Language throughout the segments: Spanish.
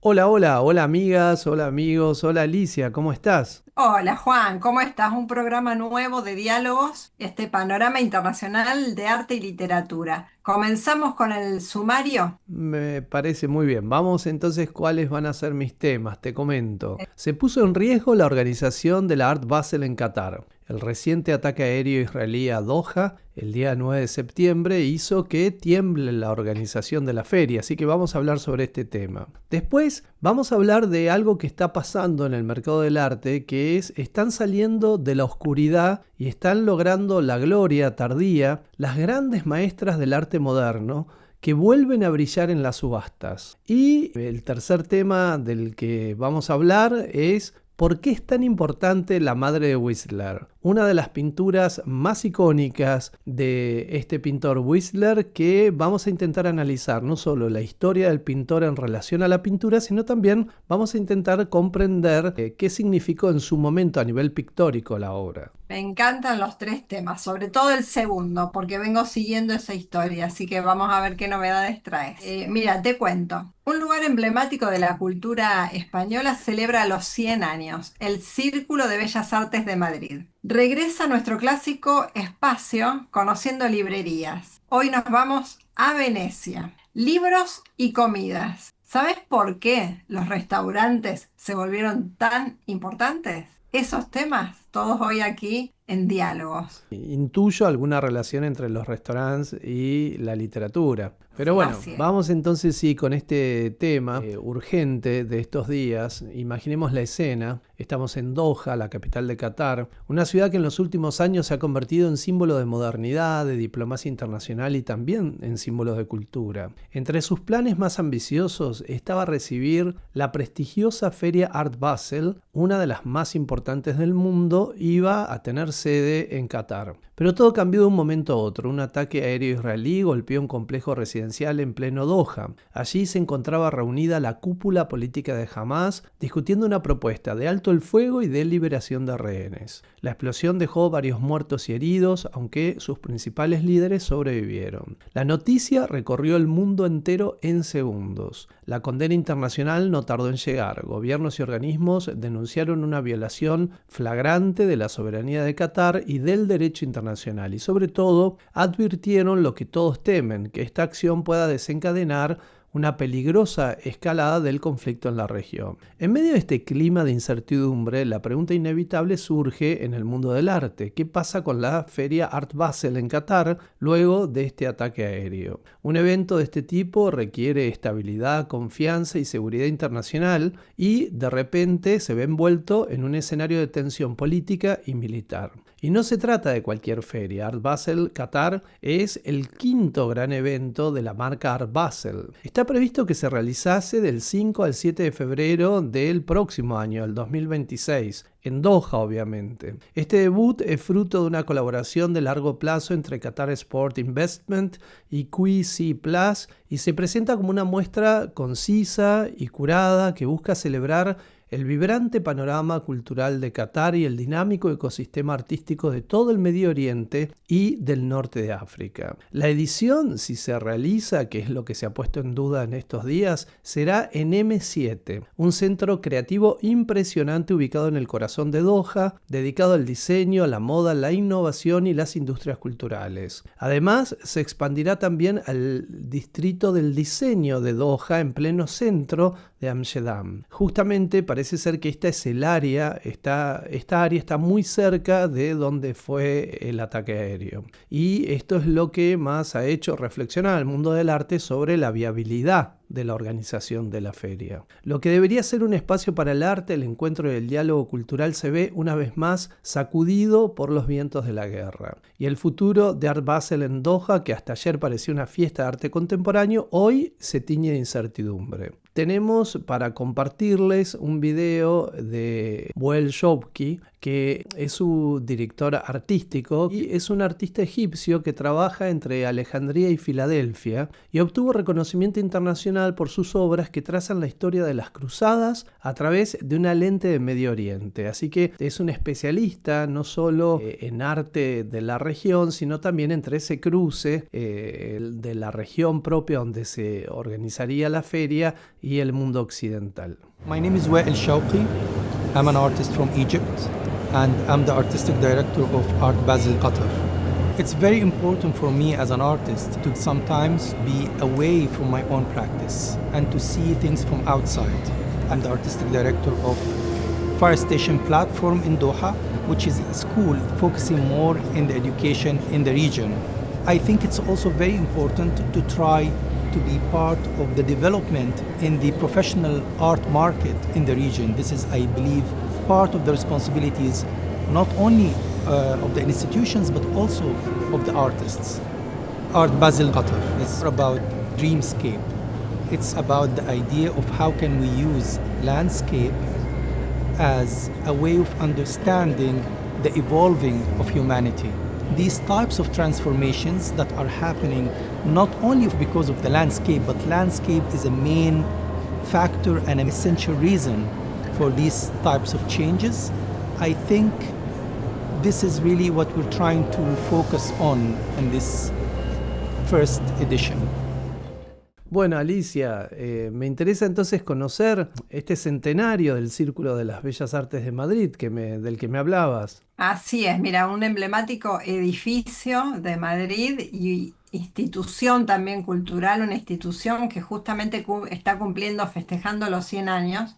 Hola, hola, hola amigas, hola amigos, hola Alicia, ¿cómo estás? Hola Juan, ¿cómo estás? Un programa nuevo de diálogos, este panorama internacional de arte y literatura. Comenzamos con el sumario. Me parece muy bien. Vamos entonces, ¿cuáles van a ser mis temas? Te comento. Se puso en riesgo la organización de la Art Basel en Qatar. El reciente ataque aéreo israelí a Doha el día 9 de septiembre hizo que tiemble la organización de la feria, así que vamos a hablar sobre este tema. Después vamos a hablar de algo que está pasando en el mercado del arte, que es están saliendo de la oscuridad y están logrando la gloria tardía las grandes maestras del arte moderno que vuelven a brillar en las subastas. Y el tercer tema del que vamos a hablar es ¿por qué es tan importante la madre de Whistler? Una de las pinturas más icónicas de este pintor Whistler que vamos a intentar analizar no solo la historia del pintor en relación a la pintura, sino también vamos a intentar comprender qué significó en su momento a nivel pictórico la obra. Me encantan los tres temas, sobre todo el segundo, porque vengo siguiendo esa historia, así que vamos a ver qué novedades traes. Mira, te cuento. Un lugar emblemático de la cultura española celebra los 100 años, el Círculo de Bellas Artes de Madrid. Regresa nuestro clásico espacio conociendo librerías. Hoy nos vamos a Venecia. Libros y comidas. ¿Sabes por qué los restaurantes se volvieron tan importantes? Esos temas, todos hoy aquí en diálogos. Intuyo alguna relación entre los restaurantes y la literatura. Pero Sí, bueno, así es. vamos entonces sí con este tema urgente de estos días. Imaginemos la escena. Estamos en Doha, la capital de Qatar, una ciudad que en los últimos años se ha convertido en símbolo de modernidad, de diplomacia internacional y también en símbolo de cultura. Entre sus planes más ambiciosos estaba recibir la prestigiosa feria Art Basel, una de las más importantes del mundo, iba a tener sede en Qatar. Pero todo cambió de un momento a otro. Un ataque aéreo israelí golpeó un complejo residencial en pleno Doha. Allí se encontraba reunida la cúpula política de Hamás discutiendo una propuesta de alto el fuego y de liberación de rehenes. La explosión dejó varios muertos y heridos, aunque sus principales líderes sobrevivieron. La noticia recorrió el mundo entero en segundos. La condena internacional no tardó en llegar. Gobiernos y organismos denunciaron una violación flagrante de la soberanía de Qatar y del derecho internacional y sobre todo advirtieron lo que todos temen, que esta acción pueda desencadenar una peligrosa escalada del conflicto en la región. En medio de este clima de incertidumbre, la pregunta inevitable surge en el mundo del arte. ¿Qué pasa con la feria Art Basel en Qatar luego de este ataque aéreo? Un evento de este tipo requiere estabilidad, confianza y seguridad internacional y de repente se ve envuelto en un escenario de tensión política y militar. Y no se trata de cualquier feria. Art Basel Qatar es el quinto gran evento de la marca Art Basel. Está previsto que se realizase del 5 al 7 de febrero del próximo año, el 2026, en Doha obviamente. Este debut es fruto de una colaboración de largo plazo entre Qatar Sport Investment y QC Plus y se presenta como una muestra concisa y curada que busca celebrar el vibrante panorama cultural de Qatar y el dinámico ecosistema artístico de todo el Medio Oriente y del norte de África. La edición, si se realiza, que es lo que se ha puesto en duda en estos días, será en M7, un centro creativo impresionante ubicado en el corazón de Doha, dedicado al diseño, a la moda, la innovación y las industrias culturales. Además, se expandirá también al distrito del diseño de Doha en pleno centro de Amsterdam. Justamente parece ser que esta es el área, esta área está muy cerca de donde fue el ataque aéreo. Y esto es lo que más ha hecho reflexionar al mundo del arte sobre la viabilidad de la organización de la feria. Lo que debería ser un espacio para el arte, el encuentro y el diálogo cultural se ve una vez más sacudido por los vientos de la guerra. Y el futuro de Art Basel en Doha, que hasta ayer parecía una fiesta de arte contemporáneo, hoy se tiñe de incertidumbre. Tenemos para compartirles un video de Boel Shopki, que es su director artístico y es un artista egipcio que trabaja entre Alejandría y Filadelfia y obtuvo reconocimiento internacional internacional por sus obras que trazan la historia de las cruzadas a través de una lente de Medio Oriente. Así que es un especialista no solo en arte de la región, sino también entre ese cruce de la región propia donde se organizaría la feria y el mundo occidental. My name is Wael Shawqi. I'm an artist from Egypt and I'm the artistic director of Art Basel Qatar. It's very important for me as an artist to sometimes be away from my own practice and to see things from outside. I'm the artistic director of Fire Station Platform in Doha, which is a school focusing more in the education in the region. I think it's also very important to try to be part of the development in the professional art market in the region. This is, I believe, part of the responsibilities not only of the institutions but also of the artists. Art Basel Qatar is about dreamscape. It's about the idea of how can we use landscape as a way of understanding the evolving of humanity. These types of transformations that are happening not only because of the landscape, but landscape is a main factor and an essential reason for these types of changes. I think this is really what we're trying to focus on in this first edition. Bueno, Alicia, me interesa entonces conocer este centenario del Círculo de las Bellas Artes de Madrid del que me hablabas. Así es, mira, un emblemático edificio de Madrid y institución también cultural, una institución que justamente está cumpliendo, festejando los 100 años,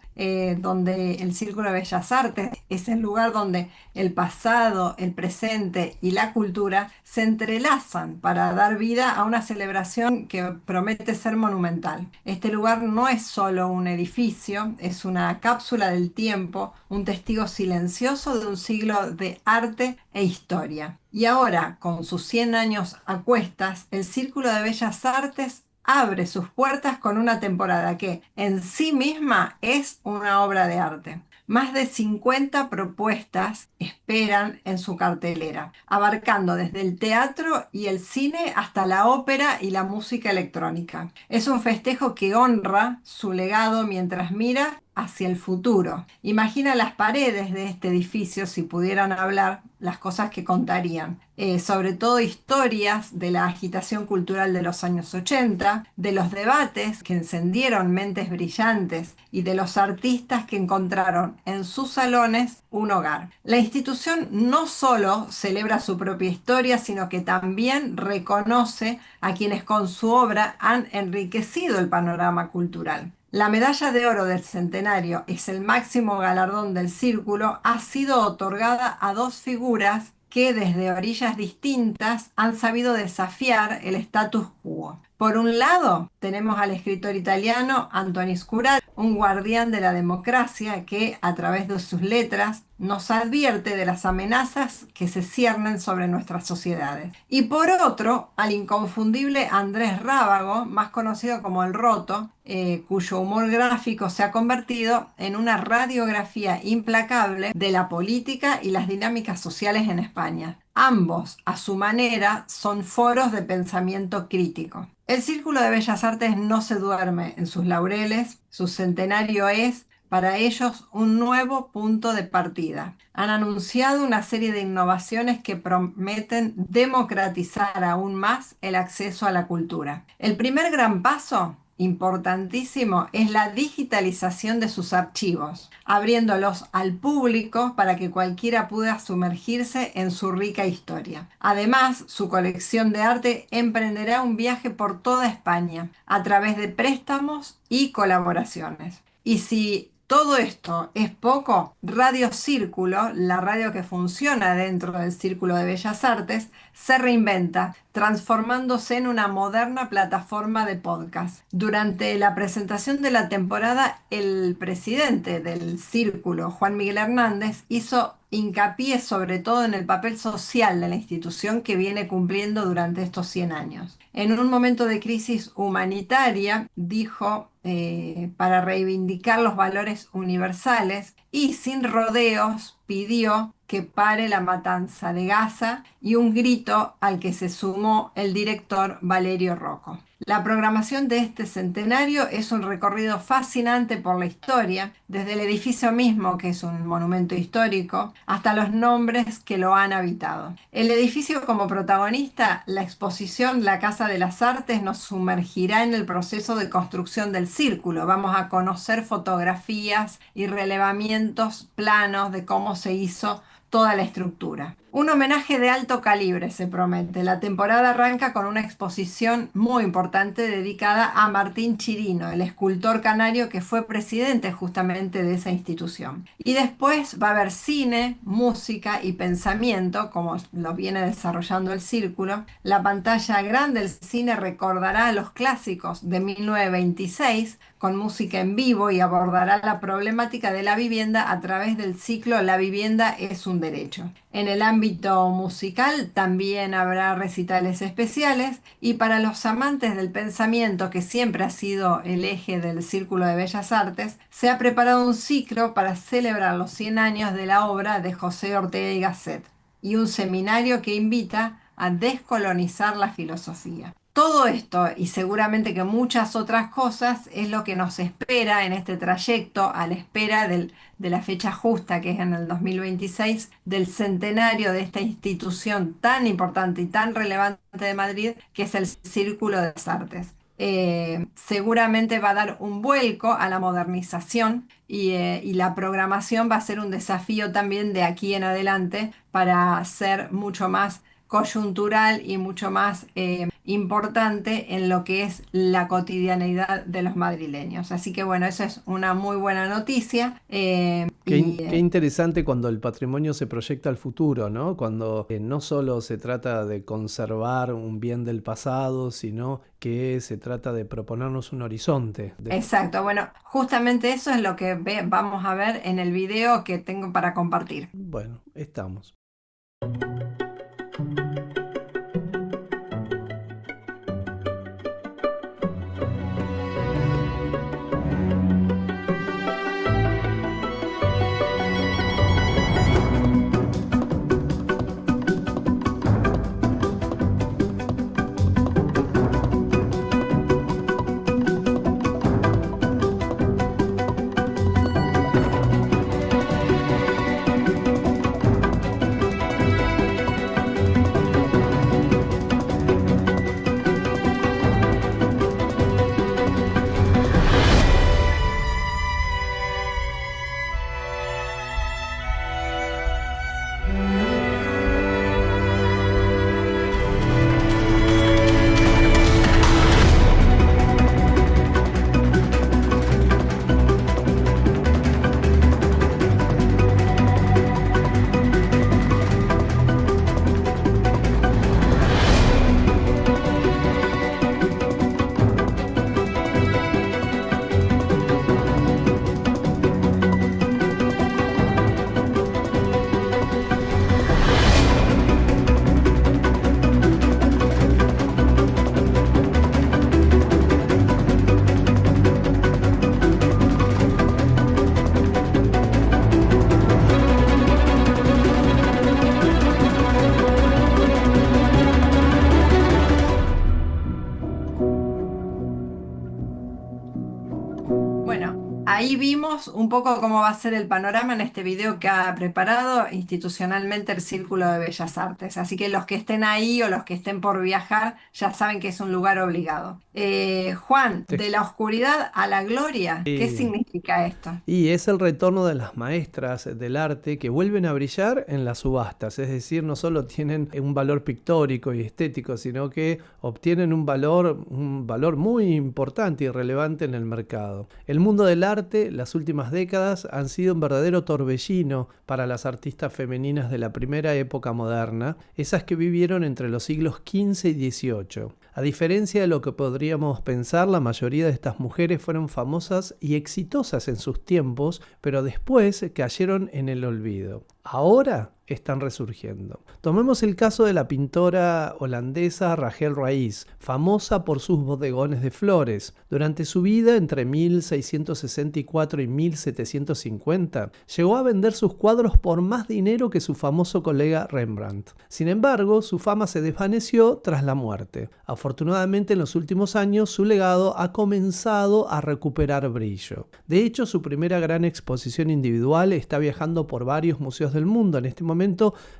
donde el Círculo de Bellas Artes es el lugar donde el pasado, el presente y la cultura se entrelazan para dar vida a una celebración que promete ser monumental. Este lugar no es solo un edificio, es una cápsula del tiempo, un testigo silencioso de un siglo de arte e historia. Y ahora, con sus 100 años a cuestas, el Círculo de Bellas Artes abre sus puertas con una temporada que en sí misma es una obra de arte. Más de 50 propuestas esperan en su cartelera, abarcando desde el teatro y el cine hasta la ópera y la música electrónica. Es un festejo que honra su legado mientras mira hacia el futuro. Imagina las paredes de este edificio si pudieran hablar, las cosas que contarían. Sobre todo historias de la agitación cultural de los años 80, de los debates que encendieron mentes brillantes y de los artistas que encontraron en sus salones un hogar. La institución no solo celebra su propia historia, sino que también reconoce a quienes con su obra han enriquecido el panorama cultural. La medalla de oro del centenario es el máximo galardón del Círculo, ha sido otorgada a dos figuras que desde orillas distintas han sabido desafiar el status quo. Por un lado, tenemos al escritor italiano Antonis Scurat, un guardián de la democracia que, a través de sus letras, nos advierte de las amenazas que se ciernen sobre nuestras sociedades. Y por otro, al inconfundible Andrés Rábago, más conocido como El Roto, cuyo humor gráfico se ha convertido en una radiografía implacable de la política y las dinámicas sociales en España. Ambos, a su manera, son foros de pensamiento crítico. El Círculo de Bellas Artes no se duerme en sus laureles, su centenario es, para ellos, un nuevo punto de partida. Han anunciado una serie de innovaciones que prometen democratizar aún más el acceso a la cultura. El primer gran paso, importantísimo, es la digitalización de sus archivos, abriéndolos al público para que cualquiera pueda sumergirse en su rica historia. Además, su colección de arte emprenderá un viaje por toda España a través de préstamos y colaboraciones. Y si todo esto es poco, Radio Círculo, la radio que funciona dentro del Círculo de Bellas Artes, se reinventa, transformándose en una moderna plataforma de podcast. Durante la presentación de la temporada, el presidente del Círculo, Juan Miguel Hernández, hizo hincapié sobre todo en el papel social de la institución que viene cumpliendo durante estos 100 años. En un momento de crisis humanitaria, dijo, para reivindicar los valores universales y sin rodeos, pidió que pare la matanza de Gaza y un grito al que se sumó el director Valerio Rocco. La programación de este centenario es un recorrido fascinante por la historia, desde el edificio mismo, que es un monumento histórico, hasta los nombres que lo han habitado. El edificio como protagonista, la exposición La Casa de las Artes nos sumergirá en el proceso de construcción del círculo. Vamos a conocer fotografías y relevamientos planos de cómo se hizo toda la estructura. Un homenaje de alto calibre se promete. La temporada arranca con una exposición muy importante dedicada a Martín Chirino, el escultor canario que fue presidente justamente de esa institución. Y después va a haber cine, música y pensamiento, como lo viene desarrollando el círculo. La pantalla grande del cine recordará los clásicos de 1926 con música en vivo y abordará la problemática de la vivienda a través del ciclo La vivienda es un derecho. En el ámbito musical también habrá recitales especiales y para los amantes del pensamiento, que siempre ha sido el eje del Círculo de Bellas Artes, se ha preparado un ciclo para celebrar los 100 años de la obra de José Ortega y Gasset y un seminario que invita a descolonizar la filosofía. Todo esto y seguramente que muchas otras cosas es lo que nos espera en este trayecto a la espera de la fecha justa, que es en el 2026, del centenario de esta institución tan importante y tan relevante de Madrid, que es el Círculo de las Artes. Seguramente va a dar un vuelco a la modernización y la programación va a ser un desafío también de aquí en adelante para ser mucho más coyuntural y mucho más importante en lo que es la cotidianeidad de los madrileños. Así que bueno, eso es una muy buena noticia. Qué interesante cuando el patrimonio se proyecta al futuro, ¿no? Cuando no solo se trata de conservar un bien del pasado, sino que se trata de proponernos un horizonte. Exacto, bueno, justamente eso es lo que vamos a ver en el video que tengo para compartir. Bueno, estamos. Ahí vimos un poco cómo va a ser el panorama en este video que ha preparado institucionalmente el Círculo de Bellas Artes. Así que los que estén ahí o los que estén por viajar ya saben que es un lugar obligado. Juan, Sí. de la oscuridad a la gloria, ¿qué significa esto? Y es el retorno de las maestras del arte que vuelven a brillar en las subastas, es decir, no solo tienen un valor pictórico y estético, sino que obtienen un valor muy importante y relevante en el mercado. El mundo del arte, las últimas décadas, han sido un verdadero torbellino para las artistas femeninas de la primera época moderna, esas que vivieron entre los siglos XV y XVIII. A diferencia de lo que podríamos pensar, la mayoría de estas mujeres fueron famosas y exitosas en sus tiempos, pero después cayeron en el olvido. ahora están resurgiendo. Tomemos el caso de la pintora holandesa Rachel Rais, famosa por sus bodegones de flores. Durante su vida, entre 1664 y 1750, llegó a vender sus cuadros por más dinero que su famoso colega Rembrandt. Sin embargo, su fama se desvaneció tras la muerte. Afortunadamente, en los últimos años, su legado ha comenzado a recuperar brillo. De hecho, su primera gran exposición individual está viajando por varios museos del mundo. En este momento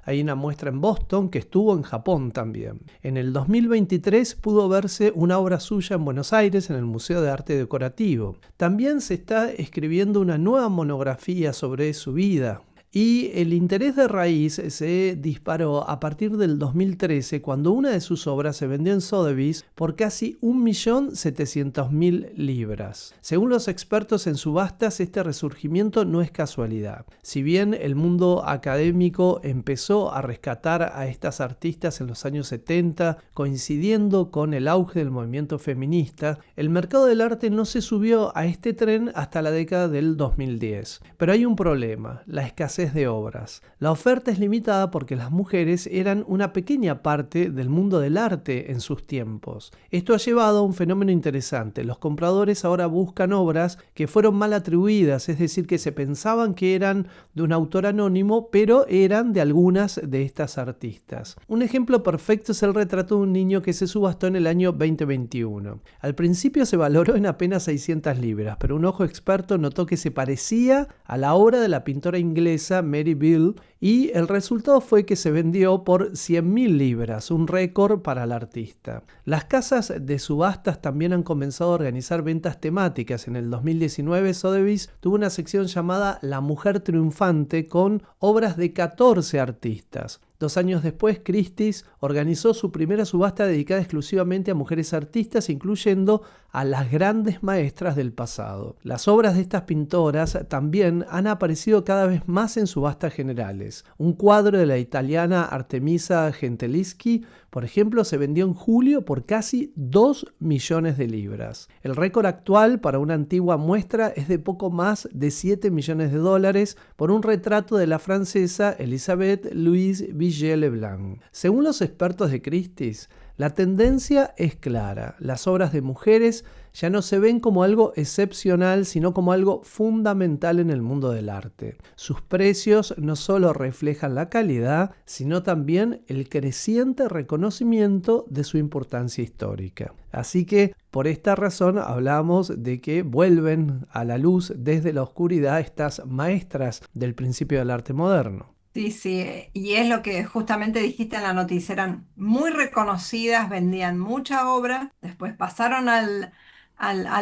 hay una muestra en Boston que estuvo en Japón también. En el 2023 pudo verse una obra suya en Buenos Aires en el Museo de Arte Decorativo. También se está escribiendo una nueva monografía sobre su vida. Y el interés de Rais se disparó a partir del 2013, cuando una de sus obras se vendió en Sotheby's por casi 1.700.000 libras. Según los expertos en subastas, este resurgimiento no es casualidad. Si bien el mundo académico empezó a rescatar a estas artistas en los años 70, coincidiendo con el auge del movimiento feminista, el mercado del arte no se subió a este tren hasta la década del 2010. Pero hay un problema: la escasez de obras. La oferta es limitada porque las mujeres eran una pequeña parte del mundo del arte en sus tiempos. Esto ha llevado a un fenómeno interesante. Los compradores ahora buscan obras que fueron mal atribuidas, es decir, que se pensaban que eran de un autor anónimo, pero eran de algunas de estas artistas. Un ejemplo perfecto es el retrato de un niño que se subastó en el año 2021. Al principio se valoró en apenas 600 libras, pero un ojo experto notó que se parecía a la obra de la pintora inglesa Mary Beale, y el resultado fue que se vendió por 100.000 libras, un récord para el artista. Las casas de subastas también han comenzado a organizar ventas temáticas. En el 2019, Sotheby's tuvo una sección llamada La Mujer Triunfante con obras de 14 artistas. 2 años después, Christie's organizó su primera subasta dedicada exclusivamente a mujeres artistas, incluyendo a las grandes maestras del pasado. Las obras de estas pintoras también han aparecido cada vez más en subastas generales. Un cuadro de la italiana Artemisa Gentileschi, por ejemplo, se vendió en julio por casi 2 millones de libras. El récord actual para una antigua muestra es de poco más de 7 millones de dólares por un retrato de la francesa Elisabeth Louise Vigée-Leblanc. Según los expertos de Christie's, la tendencia es clara. Las obras de mujeres ya no se ven como algo excepcional, sino como algo fundamental en el mundo del arte. Sus precios no solo reflejan la calidad, sino también el creciente reconocimiento de su importancia histórica. Así que, por esta razón, hablamos de que vuelven a la luz desde la oscuridad estas maestras del principio del arte moderno. Sí, sí, y es lo que justamente dijiste en la noticia, eran muy reconocidas, vendían mucha obra, después pasaron a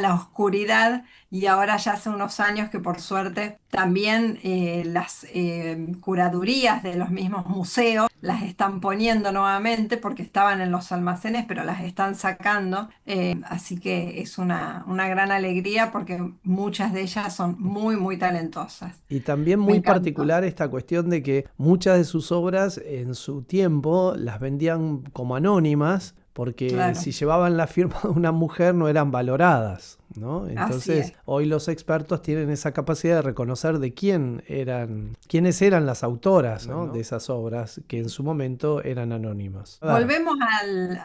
la oscuridad y ahora ya hace unos años que por suerte también las curadurías de los mismos museos las están poniendo nuevamente porque estaban en los almacenes, pero las están sacando, así que es una gran alegría porque muchas de ellas son muy, muy talentosas. Y también Me muy encantó. particular esta cuestión de que muchas de sus obras en su tiempo las vendían como anónimas, porque Claro, si llevaban la firma de una mujer no eran valoradas, ¿no? así Entonces, es. hoy los expertos tienen esa capacidad de reconocer de quiénes eran las autoras, ¿no? De esas obras que en su momento eran anónimas. A ver, Volvemos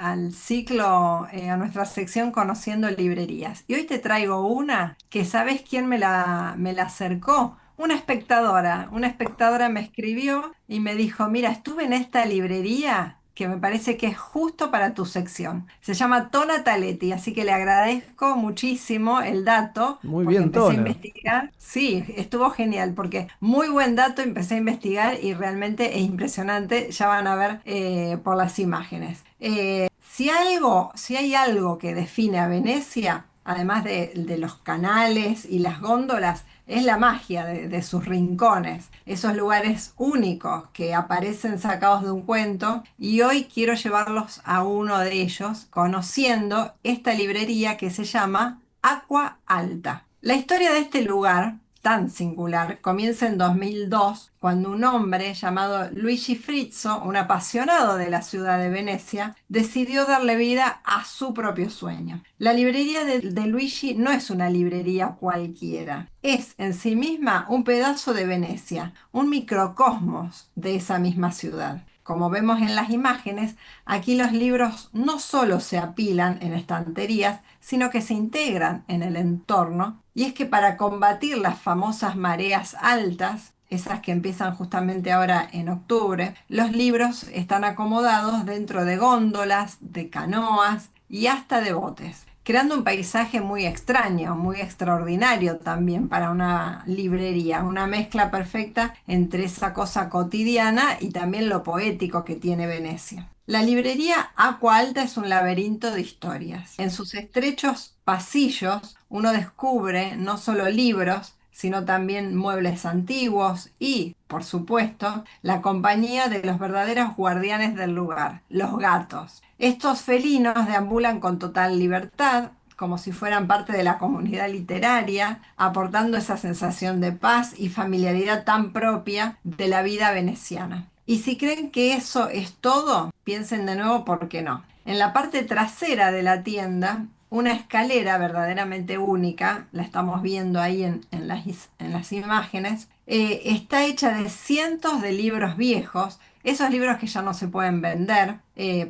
al ciclo, a nuestra sección Conociendo Librerías. Y hoy te traigo una que ¿sabes quién me la acercó? Una espectadora. Una espectadora me escribió y me dijo, mira, estuve en esta librería que me parece que es justo para tu sección. Se llama Tona Taletti, así que le agradezco muchísimo el dato muy porque bien, empecé a Tona. investigar. Sí, estuvo genial porque muy buen dato, empecé a investigar y realmente es impresionante. Ya van a ver por las imágenes. Si hay algo que define a Venecia, además de los canales y las góndolas, es la magia de sus rincones, esos lugares únicos que aparecen sacados de un cuento. Y hoy quiero llevarlos a uno de ellos, conociendo esta librería que se llama Acqua Alta. La historia de este lugar tan singular comienza en 2002, cuando un hombre llamado Luigi Frizzo, un apasionado de la ciudad de Venecia, decidió darle vida a su propio sueño. La librería de Luigi no es una librería cualquiera, es en sí misma un pedazo de Venecia, un microcosmos de esa misma ciudad. Como vemos en las imágenes, aquí los libros no solo se apilan en estanterías, sino que se integran en el entorno. Y es que para combatir las famosas mareas altas, esas que empiezan justamente ahora en octubre, los libros están acomodados dentro de góndolas, de canoas y hasta de botes, creando un paisaje muy extraño, muy extraordinario también para una librería, una mezcla perfecta entre esa cosa cotidiana y también lo poético que tiene Venecia. La librería Acqua Alta es un laberinto de historias. En sus estrechos pasillos uno descubre no solo libros, sino también muebles antiguos y, por supuesto, la compañía de los verdaderos guardianes del lugar, los gatos. Estos felinos deambulan con total libertad, como si fueran parte de la comunidad literaria, aportando esa sensación de paz y familiaridad tan propia de la vida veneciana. Y si creen que eso es todo, piensen de nuevo por qué no. En la parte trasera de la tienda, una escalera verdaderamente única, la estamos viendo ahí en las imágenes, está hecha de cientos de libros viejos, esos libros que ya no se pueden vender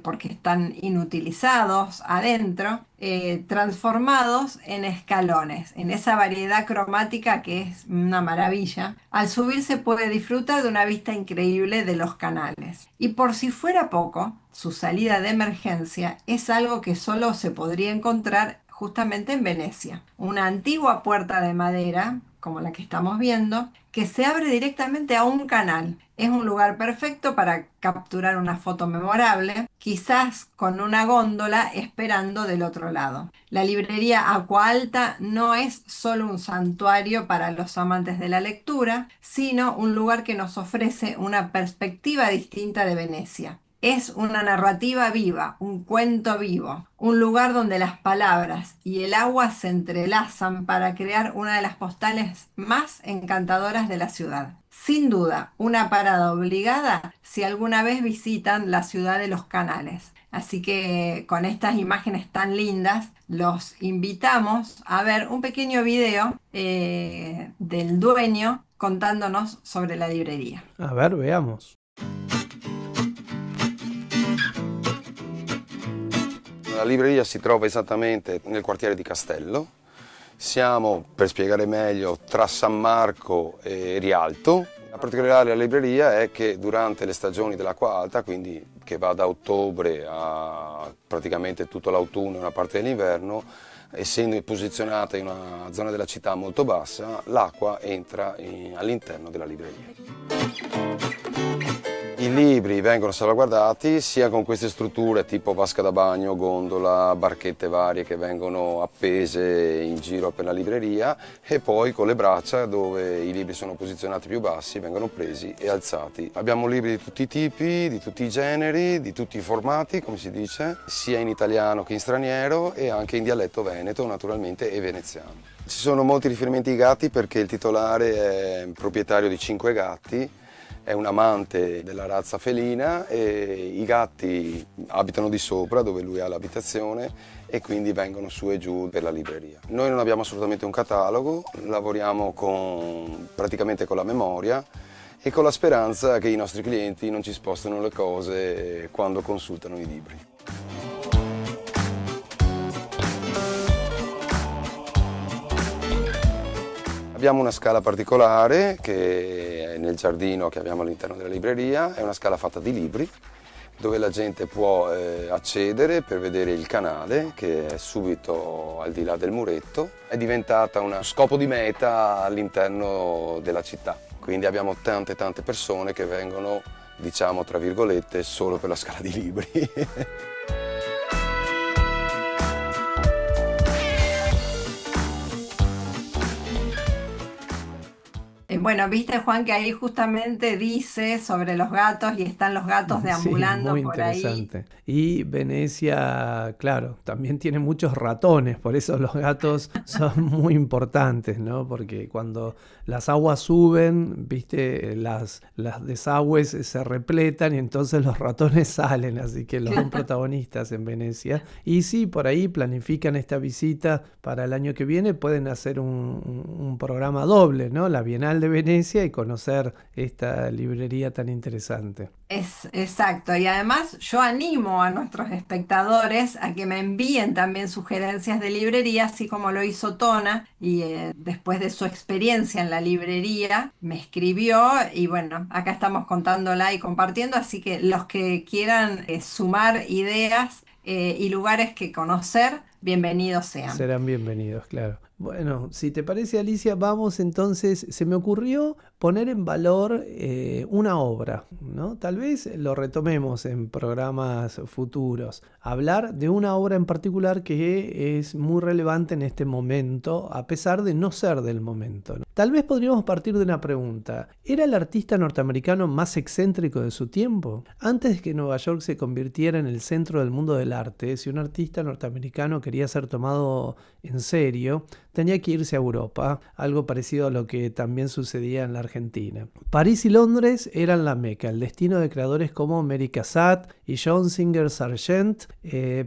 porque están inutilizados adentro, transformados en escalones, en esa variedad cromática que es una maravilla. Al subir se puede disfrutar de una vista increíble de los canales. Y por si fuera poco, su salida de emergencia es algo que solo se podría encontrar justamente en Venecia. Una antigua puerta de madera, como la que estamos viendo, que se abre directamente a un canal. Es un lugar perfecto para capturar una foto memorable, quizás con una góndola esperando del otro lado. La librería Acqua Alta no es solo un santuario para los amantes de la lectura, sino un lugar que nos ofrece una perspectiva distinta de Venecia. Es una narrativa viva, un cuento vivo, un lugar donde las palabras y el agua se entrelazan para crear una de las postales más encantadoras de la ciudad. Sin duda, una parada obligada si alguna vez visitan la ciudad de los canales. Así que con estas imágenes tan lindas, los invitamos a ver un pequeño video del dueño contándonos sobre la librería. A ver, veamos. La libreria si trova esattamente nel quartiere di Castello. Siamo, per spiegare meglio, tra San Marco e Rialto. La particolarità della libreria è che durante le stagioni dell'acqua alta, quindi che va da ottobre a praticamente tutto l'autunno e una parte dell'inverno, essendo posizionata in una zona della città molto bassa, l'acqua entra all'interno della libreria. I libri vengono salvaguardati sia con queste strutture tipo vasca da bagno, gondola, barchette varie che vengono appese in giro per la libreria e poi con le braccia dove i libri sono posizionati più bassi vengono presi e alzati. Abbiamo libri di tutti i tipi, di tutti i generi, di tutti i formati, come si dice, sia in italiano che in straniero e anche in dialetto veneto naturalmente e veneziano. Ci sono molti riferimenti ai gatti perché il titolare è proprietario di 5 gatti. È un amante della razza felina e i gatti abitano di sopra dove lui ha l'abitazione e quindi vengono su e giù per la libreria. Noi non abbiamo assolutamente un catalogo, lavoriamo praticamente con la memoria e con la speranza che i nostri clienti non ci spostino le cose quando consultano i libri. Abbiamo una scala particolare che è nel giardino che abbiamo all'interno della libreria, è una scala fatta di libri dove la gente può accedere per vedere il canale che è subito al di là del muretto. È diventata uno scopo di meta all'interno della città, quindi abbiamo tante persone che vengono, diciamo tra virgolette, solo per la scala di libri. Bueno, viste, Juan, que ahí justamente dice sobre los gatos y están los gatos Sí, deambulando muy por ahí. interesante. Y Venecia, claro, también tiene muchos ratones, por eso los gatos son muy importantes, ¿no? Porque cuando las aguas suben, viste, las desagües se repletan y entonces los ratones salen, así que los son Claro. protagonistas en Venecia. Y sí, por ahí planifican esta visita para el año que viene, pueden hacer un programa doble, ¿no? La Bienal de Venecia y conocer esta librería tan interesante. Es exacto. Y además yo animo a nuestros espectadores a que me envíen también sugerencias de librería, así como lo hizo Tona, y después de su experiencia en la librería me escribió y bueno, acá estamos contándola y compartiendo, así que los que quieran sumar ideas y lugares que conocer, bienvenidos sean. Serán bienvenidos, claro. Bueno, si te parece, Alicia, vamos entonces. Se me ocurrió poner en valor una obra, ¿no? Tal vez lo retomemos en programas futuros. Hablar de una obra en particular que es muy relevante en este momento, a pesar de no ser del momento, ¿no? Tal vez podríamos partir de una pregunta. ¿Era el artista norteamericano más excéntrico de su tiempo? Antes de que Nueva York se convirtiera en el centro del mundo del arte, si un artista norteamericano quería ser tomado en serio, tenía que irse a Europa, algo parecido a lo que también sucedía en la Argentina. París y Londres eran la meca, el destino de creadores como Mary Cassatt y John Singer Sargent,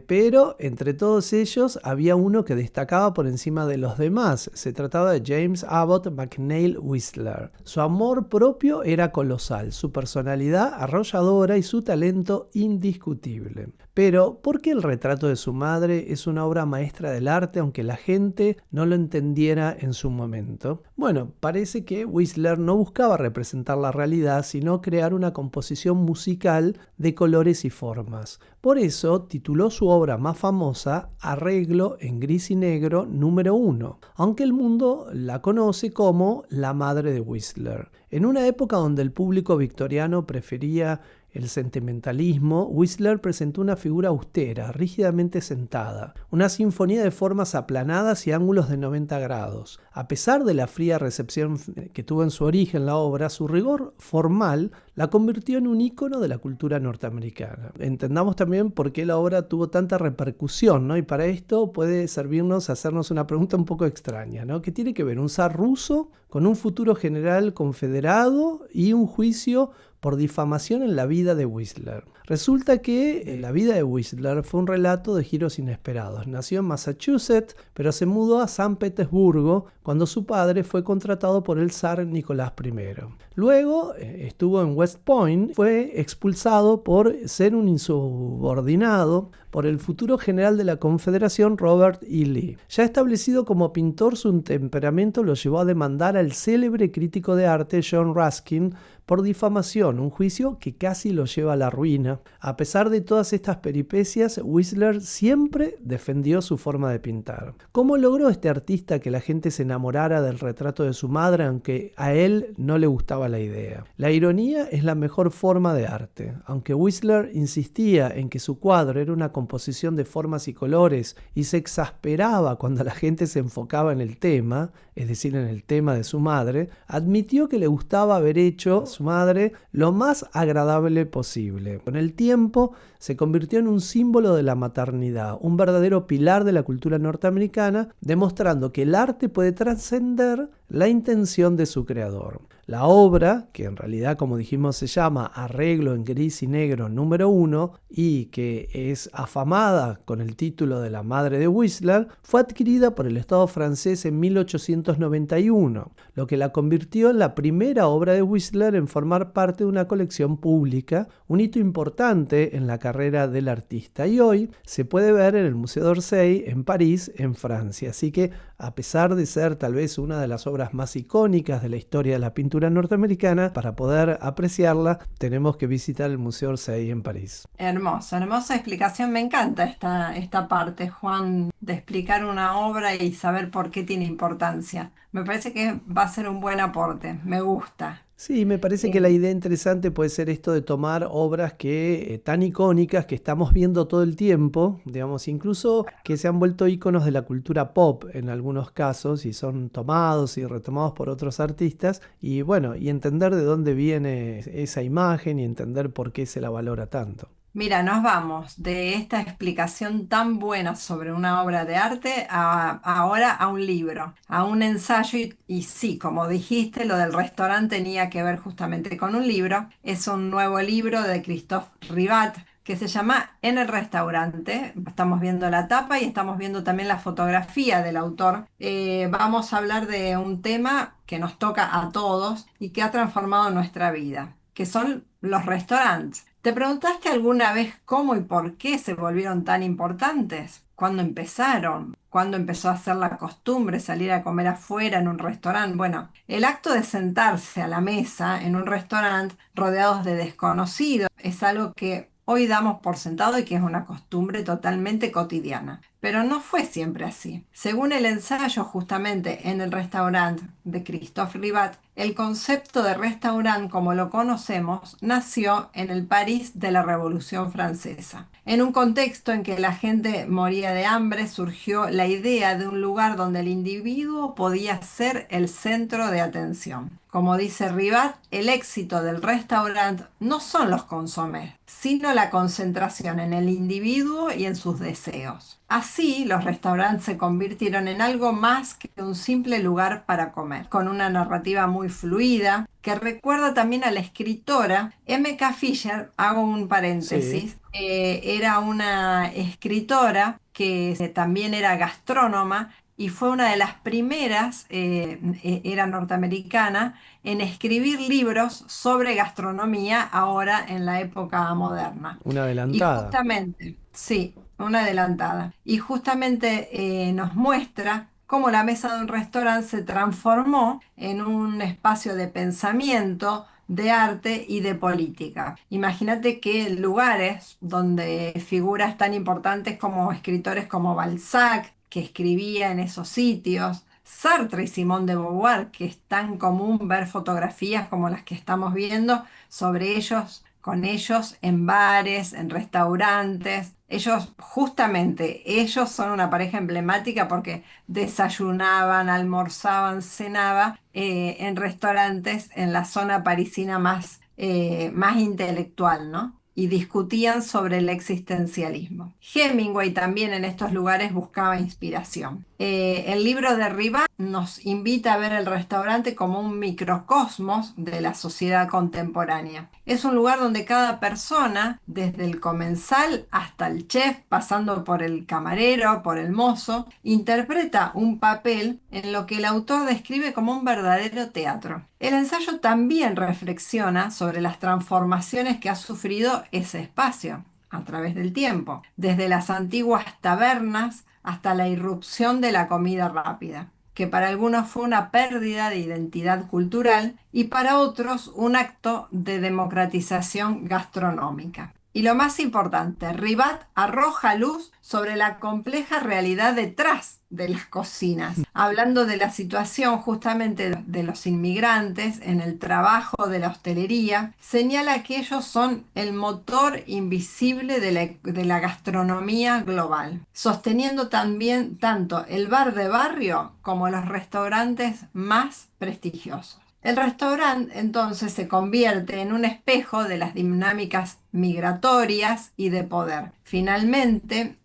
pero entre todos ellos había uno que destacaba por encima de los demás. Se trataba de James Abbott McNeill Whistler. Su amor propio era colosal, su personalidad arrolladora y su talento indiscutible. Pero, ¿por qué el retrato de su madre es una obra maestra del arte aunque la gente no lo entendiera en su momento? Bueno, parece que Whistler no buscaba representar la realidad, sino crear una composición musical de colores y formas. Por eso tituló su obra más famosa Arreglo en gris y negro número 1, aunque el mundo la conoce como la madre de Whistler. En una época donde el público victoriano prefería el sentimentalismo, Whistler presentó una figura austera, rígidamente sentada, una sinfonía de formas aplanadas y ángulos de 90 grados. A pesar de la fría recepción que tuvo en su origen la obra, su rigor formal la convirtió en un ícono de la cultura norteamericana. Entendamos también por qué la obra tuvo tanta repercusión, ¿no? Y para esto puede servirnos a hacernos una pregunta un poco extraña, ¿no? ¿Qué tiene que ver un zar ruso con un futuro general confederado y un juicio por difamación en la vida de Whistler? Resulta que la vida de Whistler fue un relato de giros inesperados. Nació en Massachusetts, pero se mudó a San Petersburgo cuando su padre fue contratado por el zar Nicolás I. Luego estuvo en West Point, fue expulsado por ser un insubordinado por el futuro general de la Confederación Robert E. Lee. Ya establecido como pintor, su temperamento lo llevó a demandar al célebre crítico de arte John Ruskin por difamación, un juicio que casi lo lleva a la ruina. A pesar de todas estas peripecias, Whistler siempre defendió su forma de pintar. ¿Cómo logró este artista que la gente se enamorara del retrato de su madre, aunque a él no le gustaba la idea? La ironía es la mejor forma de arte. Aunque Whistler insistía en que su cuadro era una composición de formas y colores y se exasperaba cuando la gente se enfocaba en el tema, es decir, en el tema de su madre, admitió que le gustaba haber hecho a su madre lo más agradable posible. Con el tiempo se convirtió en un símbolo de la maternidad, un verdadero pilar de la cultura norteamericana, demostrando que el arte puede trascender la intención de su creador. La obra, que en realidad, como dijimos, se llama Arreglo en gris y negro número 1 y que es afamada con el título de La madre de Whistler, fue adquirida por el Estado francés en 1891, lo que la convirtió en la primera obra de Whistler en formar parte de una colección pública, un hito importante en la carrera del artista. Y hoy se puede ver en el Museo d'Orsay en París, en Francia. Así que, a pesar de ser tal vez una de las obras más icónicas de la historia de la pintura norteamericana, para poder apreciarla tenemos que visitar el Museo d'Orsay en París. Hermoso, hermosa explicación. Me encanta esta parte, Juan, de explicar una obra y saber por qué tiene importancia. Me parece que va a ser un buen aporte. Me gusta. Sí, me parece que la idea interesante puede ser esto de tomar obras que tan icónicas que estamos viendo todo el tiempo, digamos, incluso que se han vuelto íconos de la cultura pop en algunos casos y son tomados y retomados por otros artistas y bueno, y entender de dónde viene esa imagen y entender por qué se la valora tanto. Mira, nos vamos de esta explicación tan buena sobre una obra de arte ahora a un libro, a un ensayo y sí, como dijiste, lo del restaurante tenía que ver justamente con un libro. Es un nuevo libro de Christophe Ribat que se llama En el restaurante. Estamos viendo la tapa y estamos viendo también la fotografía del autor. Vamos a hablar de un tema que nos toca a todos y que ha transformado nuestra vida, que son los restaurantes. ¿Te preguntaste alguna vez cómo y por qué se volvieron tan importantes? ¿Cuándo empezaron? ¿Cuándo empezó a ser la costumbre salir a comer afuera en un restaurante? Bueno, el acto de sentarse a la mesa en un restaurante rodeados de desconocidos es algo que hoy damos por sentado y que es una costumbre totalmente cotidiana. Pero no fue siempre así. Según el ensayo justamente en el restaurante de Christophe Ribat, el concepto de restaurante como lo conocemos nació en el París de la Revolución Francesa. En un contexto en que la gente moría de hambre, surgió la idea de un lugar donde el individuo podía ser el centro de atención. Como dice Ribat, el éxito del restaurante no son los consomés, sino la concentración en el individuo y en sus deseos. Así, los restaurantes se convirtieron en algo más que un simple lugar para comer, con una narrativa muy fluida, que recuerda también a la escritora M.K. Fisher, hago un Sí. paréntesis, era una escritora que también era gastrónoma y fue una de las primeras, era norteamericana, en escribir libros sobre gastronomía ahora en la época moderna. Una Y adelantada. justamente, sí, una adelantada. Y justamente nos muestra cómo la mesa de un restaurante se transformó en un espacio de pensamiento, de arte y de política. Imagínate que lugares donde figuras tan importantes como escritores como Balzac, que escribía en esos sitios, Sartre y Simone de Beauvoir, que es tan común ver fotografías como las que estamos viendo sobre ellos, con ellos en bares, en restaurantes. Ellos, justamente, ellos son una pareja emblemática porque desayunaban, almorzaban, cenaban en restaurantes en la zona parisina más intelectual, ¿no? Y discutían sobre el existencialismo. Hemingway también en estos lugares buscaba inspiración. El libro de Rivat nos invita a ver el restaurante como un microcosmos de la sociedad contemporánea. Es un lugar donde cada persona, desde el comensal hasta el chef, pasando por el camarero, por el mozo, interpreta un papel en lo que el autor describe como un verdadero teatro. El ensayo también reflexiona sobre las transformaciones que ha sufrido ese espacio a través del tiempo, desde las antiguas tabernas hasta la irrupción de la comida rápida, que para algunos fue una pérdida de identidad cultural y para otros un acto de democratización gastronómica. Y lo más importante, Ribat arroja luz sobre la compleja realidad detrás de las cocinas, hablando de la situación justamente de los inmigrantes en el trabajo de la hostelería, señala que ellos son el motor invisible de la gastronomía global, sosteniendo también tanto el bar de barrio como los restaurantes más prestigiosos. El restaurante entonces se convierte en un espejo de las dinámicas migratorias y de poder. Finalmente,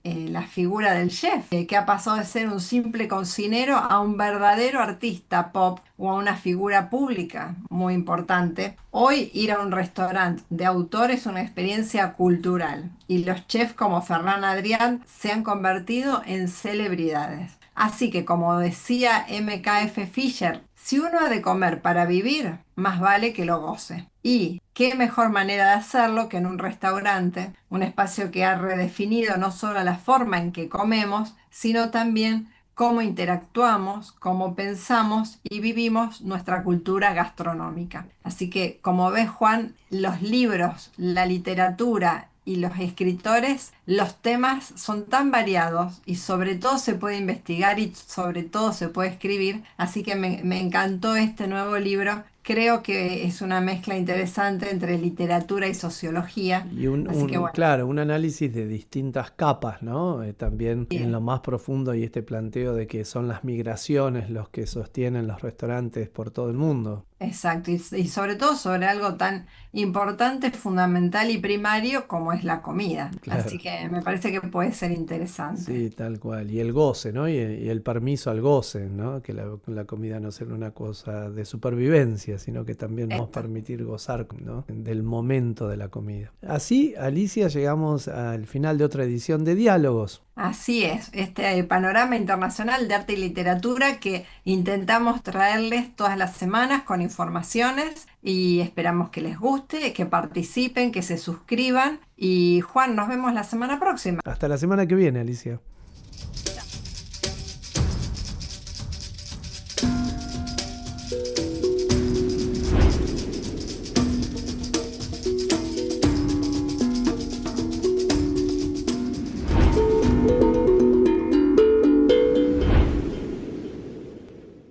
la figura del chef, que ha pasado de ser un simple cocinero a un verdadero artista pop o a una figura pública muy importante. Hoy ir a un restaurante de autor es una experiencia cultural y los chefs como Ferran Adrià se han convertido en celebridades. Así que, como decía M.K.F. Fisher, si uno ha de comer para vivir, más vale que lo goce. Y qué mejor manera de hacerlo que en un restaurante, un espacio que ha redefinido no solo la forma en que comemos, sino también cómo interactuamos, cómo pensamos y vivimos nuestra cultura gastronómica. Así que, como ves, Juan, los libros, la literatura y los escritores, los temas son tan variados y sobre todo se puede investigar y sobre todo se puede escribir. Así que me encantó este nuevo libro creo que es una mezcla interesante entre literatura y sociología. Y Así que bueno, claro, un análisis de distintas capas, ¿no? También en lo más profundo y este planteo de que son las migraciones los que sostienen los restaurantes por todo el mundo. exacto. Y sobre todo sobre algo tan importante, fundamental y primario como es la comida. Así Claro. que me parece que puede ser interesante. Sí, tal cual. Y el goce, ¿no? Y el permiso al goce, ¿no? Que la comida no sea una cosa de supervivencia, sino que también nos Esto. permitir gozar, ¿no? Del momento de la comida. Así, Alicia, llegamos al final de otra edición de Diálogos. Así es, este panorama internacional de arte y literatura que intentamos traerles todas las semanas con informaciones y esperamos que les guste, que participen, que se suscriban y Juan, nos vemos la semana próxima. Hasta la semana que viene, Alicia.